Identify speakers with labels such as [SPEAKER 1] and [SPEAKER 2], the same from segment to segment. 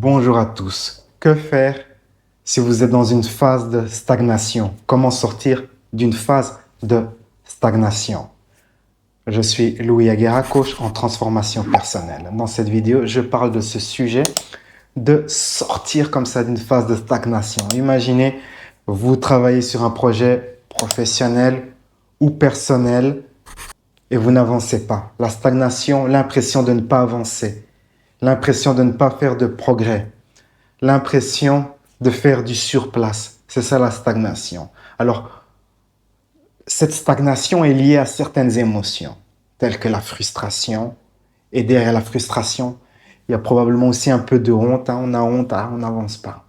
[SPEAKER 1] Bonjour à tous. Que faire si vous êtes dans une phase de stagnation? Comment sortir d'une phase de stagnation? Je suis Louis Aguera, coach en transformation personnelle. Dans cette vidéo, je parle de ce sujet de sortir comme ça d'une phase de stagnation. Imaginez, vous travaillez sur un projet professionnel ou personnel et vous n'avancez pas. La stagnation, l'impression de ne pas avancer, l'impression de ne pas faire de progrès, l'impression de faire du surplace. C'est ça la stagnation. Alors, cette stagnation est liée à certaines émotions, telles que la frustration. Et derrière la frustration, il y a probablement aussi un peu de honte. On a honte, on n'avance pas.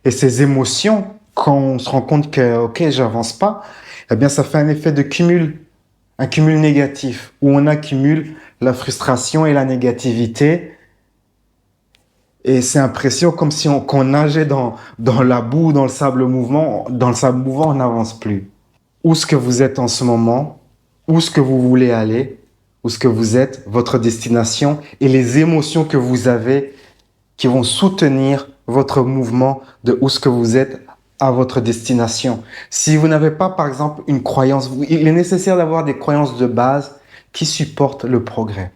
[SPEAKER 1] Et ces émotions, quand on se rend compte que, ok, j'avance pas, eh bien, ça fait un effet de cumul, un cumul négatif, où on accumule la frustration et la négativité. Et c'est impressionnant comme si qu'on nageait dans la boue, dans le sable mouvant. Dans le sable mouvant, on n'avance plus. Où est-ce que vous êtes en ce moment? Où est-ce que vous voulez aller? Où est-ce que vous êtes? Votre destination et les émotions que vous avez qui vont soutenir votre mouvement de où est-ce que vous êtes à votre destination. Si vous n'avez pas, par exemple, une croyance, il est nécessaire d'avoir des croyances de base qui supportent le progrès.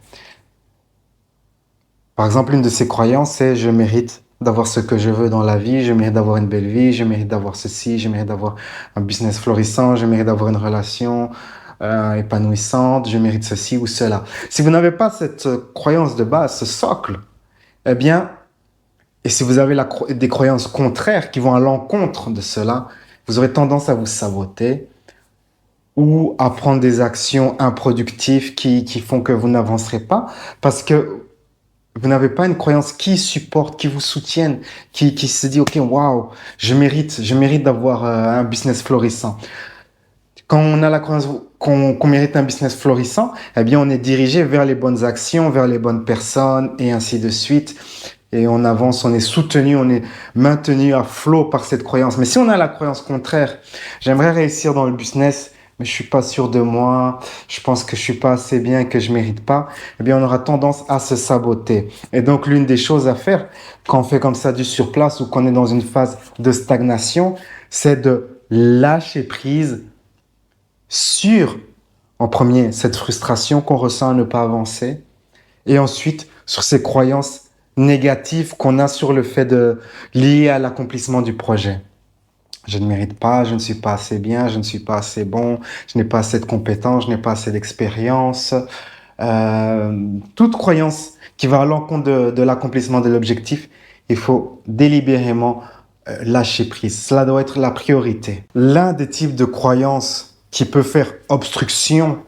[SPEAKER 1] Par exemple, une de ces croyances, c'est je mérite d'avoir ce que je veux dans la vie, je mérite d'avoir une belle vie, je mérite d'avoir ceci, je mérite d'avoir un business florissant, je mérite d'avoir une relation épanouissante, je mérite ceci ou cela. Si vous n'avez pas cette croyance de base, ce socle, eh bien, et si vous avez des croyances contraires qui vont à l'encontre de cela, vous aurez tendance à vous saboter ou à prendre des actions improductives qui font que vous n'avancerez pas parce que vous n'avez pas une croyance qui supporte, qui vous soutienne, qui se dit, OK, waouh, je mérite d'avoir un business florissant. Quand on a la croyance qu'on mérite un business florissant, eh bien, on est dirigé vers les bonnes actions, vers les bonnes personnes et ainsi de suite. Et on avance, on est soutenu, on est maintenu à flot par cette croyance. Mais si on a la croyance contraire, j'aimerais réussir dans le business, mais je suis pas sûr de moi, je pense que je suis pas assez bien, que je mérite pas, eh bien, on aura tendance à se saboter. Et donc, l'une des choses à faire quand on fait comme ça du surplace ou qu'on est dans une phase de stagnation, c'est de lâcher prise sur, en premier, cette frustration qu'on ressent à ne pas avancer, et ensuite sur ces croyances négatives qu'on a sur le fait de lier à l'accomplissement du projet. Je ne mérite pas, je ne suis pas assez bien, je ne suis pas assez bon, je n'ai pas assez de compétences, je n'ai pas assez d'expérience. Toute croyance qui va à l'encontre de l'accomplissement de l'objectif, il faut délibérément lâcher prise. Cela doit être la priorité. L'un des types de croyances qui peut faire obstruction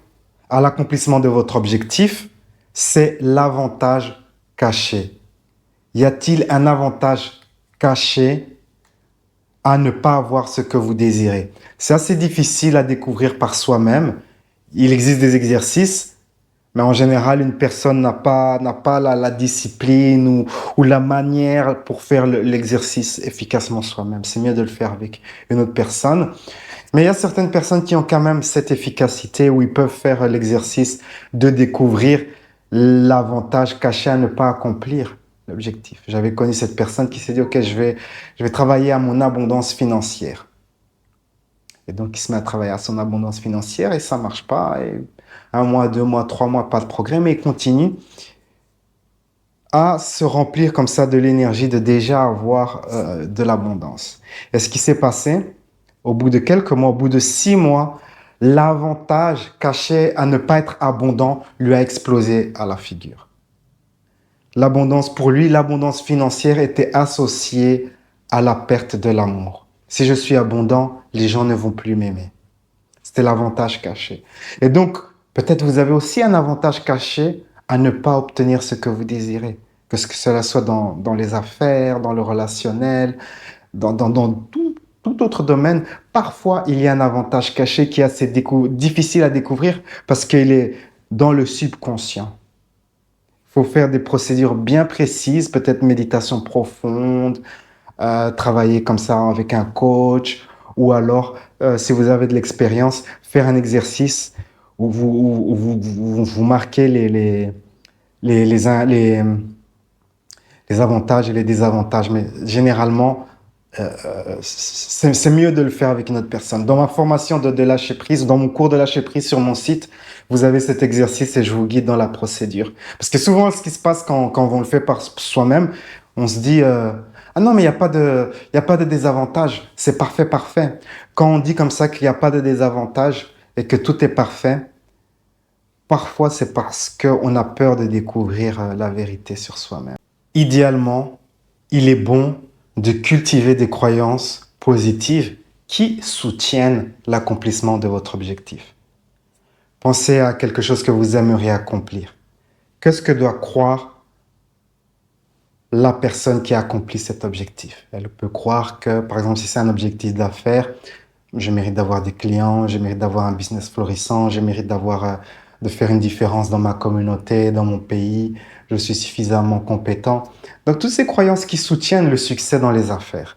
[SPEAKER 1] à l'accomplissement de votre objectif, c'est l'avantage caché. Y a-t-il un avantage caché à ne pas avoir ce que vous désirez? C'est assez difficile à découvrir par soi-même. Il existe des exercices, mais en général, une personne n'a pas la discipline ou la manière pour faire l'exercice efficacement soi-même. C'est mieux de le faire avec une autre personne. Mais il y a certaines personnes qui ont quand même cette efficacité où ils peuvent faire l'exercice de découvrir l'avantage caché à ne pas accomplir l'objectif. J'avais connu cette personne qui s'est dit, OK, je vais travailler à mon abondance financière. Et donc, il se met à travailler à son abondance financière et ça ne marche pas. Et 1 mois, 2 mois, 3 mois, pas de progrès, mais il continue à se remplir comme ça de l'énergie de déjà avoir de l'abondance. Et ce qui s'est passé, au bout de quelques mois, au bout de 6 mois, l'avantage caché à ne pas être abondant lui a explosé à la figure. L'abondance, pour lui, l'abondance financière était associée à la perte de l'amour. Si je suis abondant, les gens ne vont plus m'aimer. C'était l'avantage caché. Et donc, peut-être vous avez aussi un avantage caché à ne pas obtenir ce que vous désirez. Que cela soit dans les affaires, dans le relationnel, dans tout autre domaine. Parfois, il y a un avantage caché qui est assez difficile à découvrir parce qu'il est dans le subconscient. Il faut faire des procédures bien précises, peut-être méditation profonde, travailler comme ça avec un coach, ou alors, si vous avez de l'expérience, faire un exercice où vous marquez les les avantages et les désavantages, mais généralement, c'est mieux de le faire avec une autre personne. Dans ma formation de lâcher prise, dans mon cours de lâcher prise sur mon site, vous avez cet exercice et je vous guide dans la procédure. Parce que souvent, ce qui se passe quand on le fait par soi-même, on se dit ah non, mais il y a pas de désavantage, c'est parfait, parfait. Quand on dit comme ça qu'il n'y a pas de désavantage et que tout est parfait, parfois c'est parce qu'on a peur de découvrir la vérité sur soi-même. Idéalement, il est bon de cultiver des croyances positives qui soutiennent l'accomplissement de votre objectif. Pensez à quelque chose que vous aimeriez accomplir. Qu'est-ce que doit croire la personne qui a accompli cet objectif? Elle peut croire que, par exemple, si c'est un objectif d'affaires, je mérite d'avoir des clients, je mérite d'avoir un business florissant, je mérite de faire une différence dans ma communauté, dans mon pays, je suis suffisamment compétent. Donc, toutes ces croyances qui soutiennent le succès dans les affaires.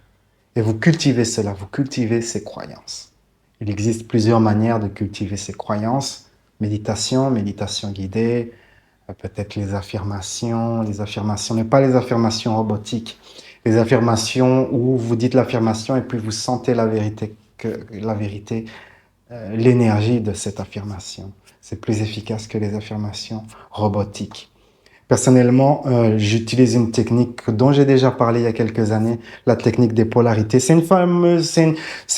[SPEAKER 1] Et vous cultivez cela, vous cultivez ces croyances. Il existe plusieurs manières de cultiver ces croyances. Méditation, méditation guidée, peut-être les affirmations, mais pas les affirmations robotiques. Les affirmations où vous dites l'affirmation et puis vous sentez la vérité, l'énergie de cette affirmation. C'est plus efficace que les affirmations robotiques. Personnellement, j'utilise une technique dont j'ai déjà parlé il y a quelques années, la technique des polarités. C'est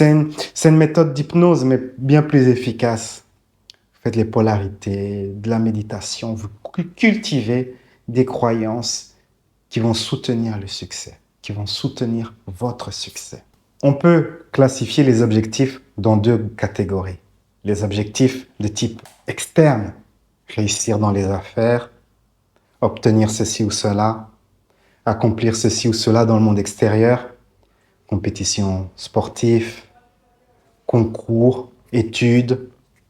[SPEAKER 1] une méthode d'hypnose, mais bien plus efficace. Vous faites les polarités, de la méditation, vous cultivez des croyances qui vont soutenir le succès, qui vont soutenir votre succès. On peut classifier les objectifs dans deux catégories. Les objectifs de type externe, réussir dans les affaires, obtenir ceci ou cela, accomplir ceci ou cela dans le monde extérieur, compétition sportive, concours, études,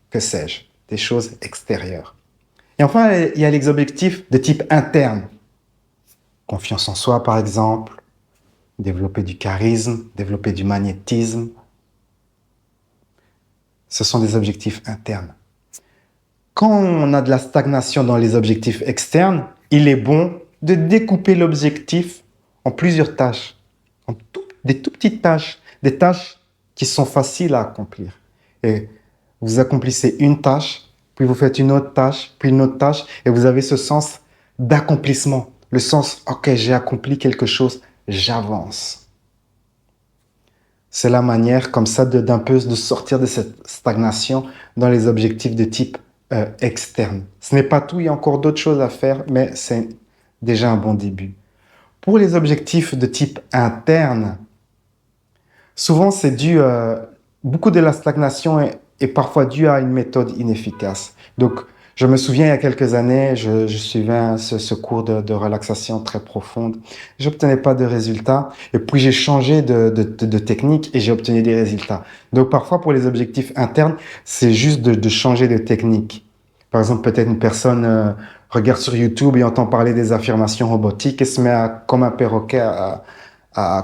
[SPEAKER 1] que sais-je, des choses extérieures. Et enfin, il y a les objectifs de type interne. Confiance en soi, par exemple, développer du charisme, développer du magnétisme. Ce sont des objectifs internes. Quand on a de la stagnation dans les objectifs externes, il est bon de découper l'objectif en plusieurs tâches, des tout petites tâches, des tâches qui sont faciles à accomplir. Et vous accomplissez une tâche, puis vous faites une autre tâche, puis une autre tâche, et vous avez ce sens d'accomplissement, le sens « ok, j'ai accompli quelque chose, j'avance ». C'est la manière comme ça d'un peu de sortir de cette stagnation dans les objectifs de type externe. Ce n'est pas tout, il y a encore d'autres choses à faire, mais c'est déjà un bon début. Pour les objectifs de type interne, souvent c'est dû, beaucoup de la stagnation est parfois due à une méthode inefficace. Donc, je me souviens, il y a quelques années, je suivais ce cours de relaxation très profonde. Je n'obtenais pas de résultats. Et puis, j'ai changé de technique et j'ai obtenu des résultats. Donc, parfois, pour les objectifs internes, c'est juste de changer de technique. Par exemple, peut-être une personne regarde sur YouTube et entend parler des affirmations robotiques et se met comme un perroquet,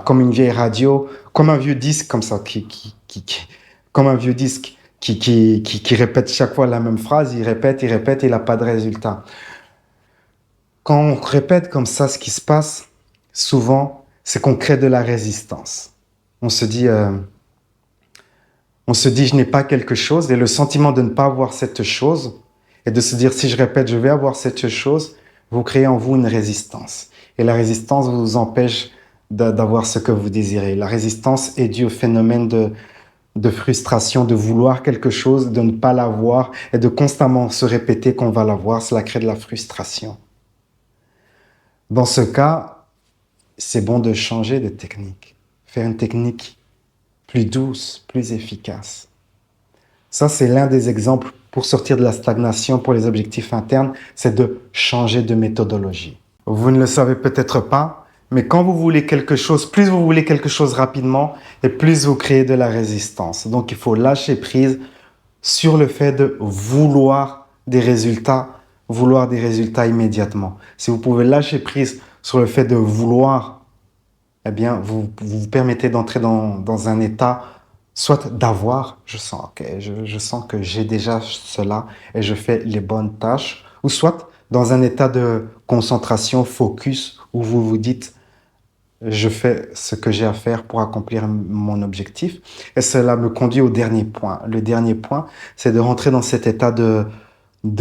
[SPEAKER 1] comme une vieille radio, comme un vieux disque, comme ça, comme un vieux disque. Qui répète chaque fois la même phrase, il répète, il n'a pas de résultat. Quand on répète comme ça, ce qui se passe, souvent, c'est qu'on crée de la résistance. On se dit, je n'ai pas quelque chose, et le sentiment de ne pas avoir cette chose, et de se dire, si je répète, je vais avoir cette chose, vous créez en vous une résistance. Et la résistance vous empêche d'avoir ce que vous désirez. La résistance est due au phénomène de frustration, de vouloir quelque chose, de ne pas l'avoir et de constamment se répéter qu'on va l'avoir. Cela crée de la frustration. Dans ce cas, c'est bon de changer de technique, faire une technique plus douce, plus efficace. Ça, c'est l'un des exemples pour sortir de la stagnation pour les objectifs internes, c'est de changer de méthodologie. Vous ne le savez peut-être pas, mais quand vous voulez quelque chose, plus vous voulez quelque chose rapidement, et plus vous créez de la résistance. Donc, il faut lâcher prise sur le fait de vouloir des résultats immédiatement. Si vous pouvez lâcher prise sur le fait de vouloir, eh bien, vous permettez d'entrer dans un état, soit d'avoir, je sens que j'ai déjà cela et je fais les bonnes tâches, ou soit dans un état de concentration, focus, où vous vous dites, je fais ce que j'ai à faire pour accomplir mon objectif. Et cela me conduit au dernier point. Le dernier point, c'est de rentrer dans cet état de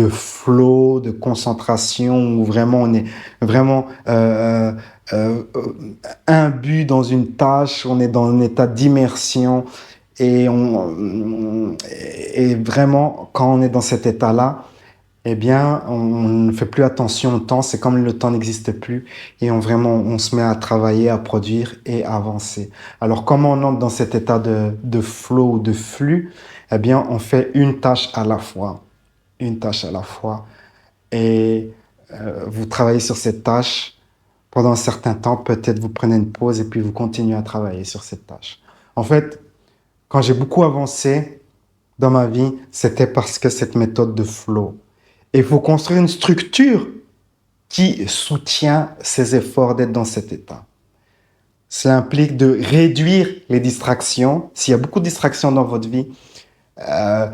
[SPEAKER 1] flow, de concentration, où vraiment on est vraiment imbu dans une tâche, on est dans un état d'immersion. Et vraiment, quand on est dans cet état-là, eh bien, on ne fait plus attention au temps, c'est comme le temps n'existe plus, et on se met à travailler, à produire et à avancer. Alors, comment on entre dans cet état de flow, de flux? Eh bien, on fait une tâche à la fois, une tâche à la fois, et vous travaillez sur cette tâche pendant un certain temps, peut-être vous prenez une pause et puis vous continuez à travailler sur cette tâche. En fait, quand j'ai beaucoup avancé dans ma vie, c'était parce que cette méthode de flow. Et il faut construire une structure qui soutient ces efforts d'être dans cet état. Cela implique de réduire les distractions. S'il y a beaucoup de distractions dans votre vie, euh,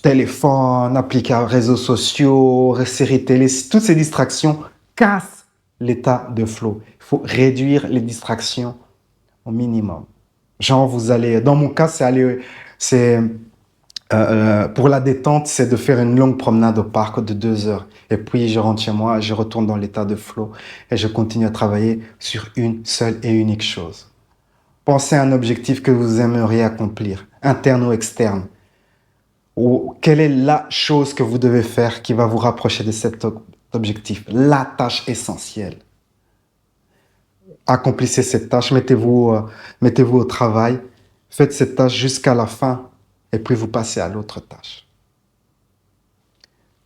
[SPEAKER 1] téléphone, applications, réseaux sociaux, séries télé, toutes ces distractions cassent l'état de flow. Il faut réduire les distractions au minimum. Genre, dans mon cas, pour la détente, c'est de faire une longue promenade au parc de 2 heures. Et puis, je rentre chez moi, je retourne dans l'état de flow et je continue à travailler sur une seule et unique chose. Pensez à un objectif que vous aimeriez accomplir, interne ou externe. Ou quelle est la chose que vous devez faire qui va vous rapprocher de cet objectif, la tâche essentielle. Accomplissez cette tâche, mettez-vous au travail, faites cette tâche jusqu'à la fin et puis vous passez à l'autre tâche.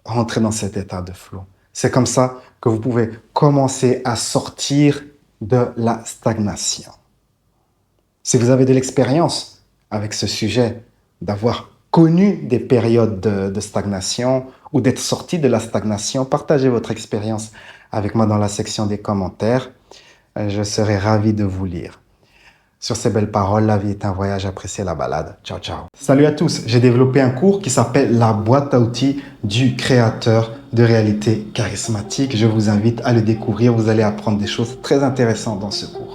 [SPEAKER 1] Rentrez dans cet état de flow. C'est comme ça que vous pouvez commencer à sortir de la stagnation. Si vous avez de l'expérience avec ce sujet, d'avoir connu des périodes de stagnation ou d'être sorti de la stagnation, partagez votre expérience avec moi dans la section des commentaires. Je serai ravi de vous lire. Sur ces belles paroles, la vie est un voyage, appréciez la balade. Ciao, ciao. Salut à tous, j'ai développé un cours qui s'appelle La boîte à outils du créateur de réalité charismatique. Je vous invite à le découvrir, vous allez apprendre des choses très intéressantes dans ce cours.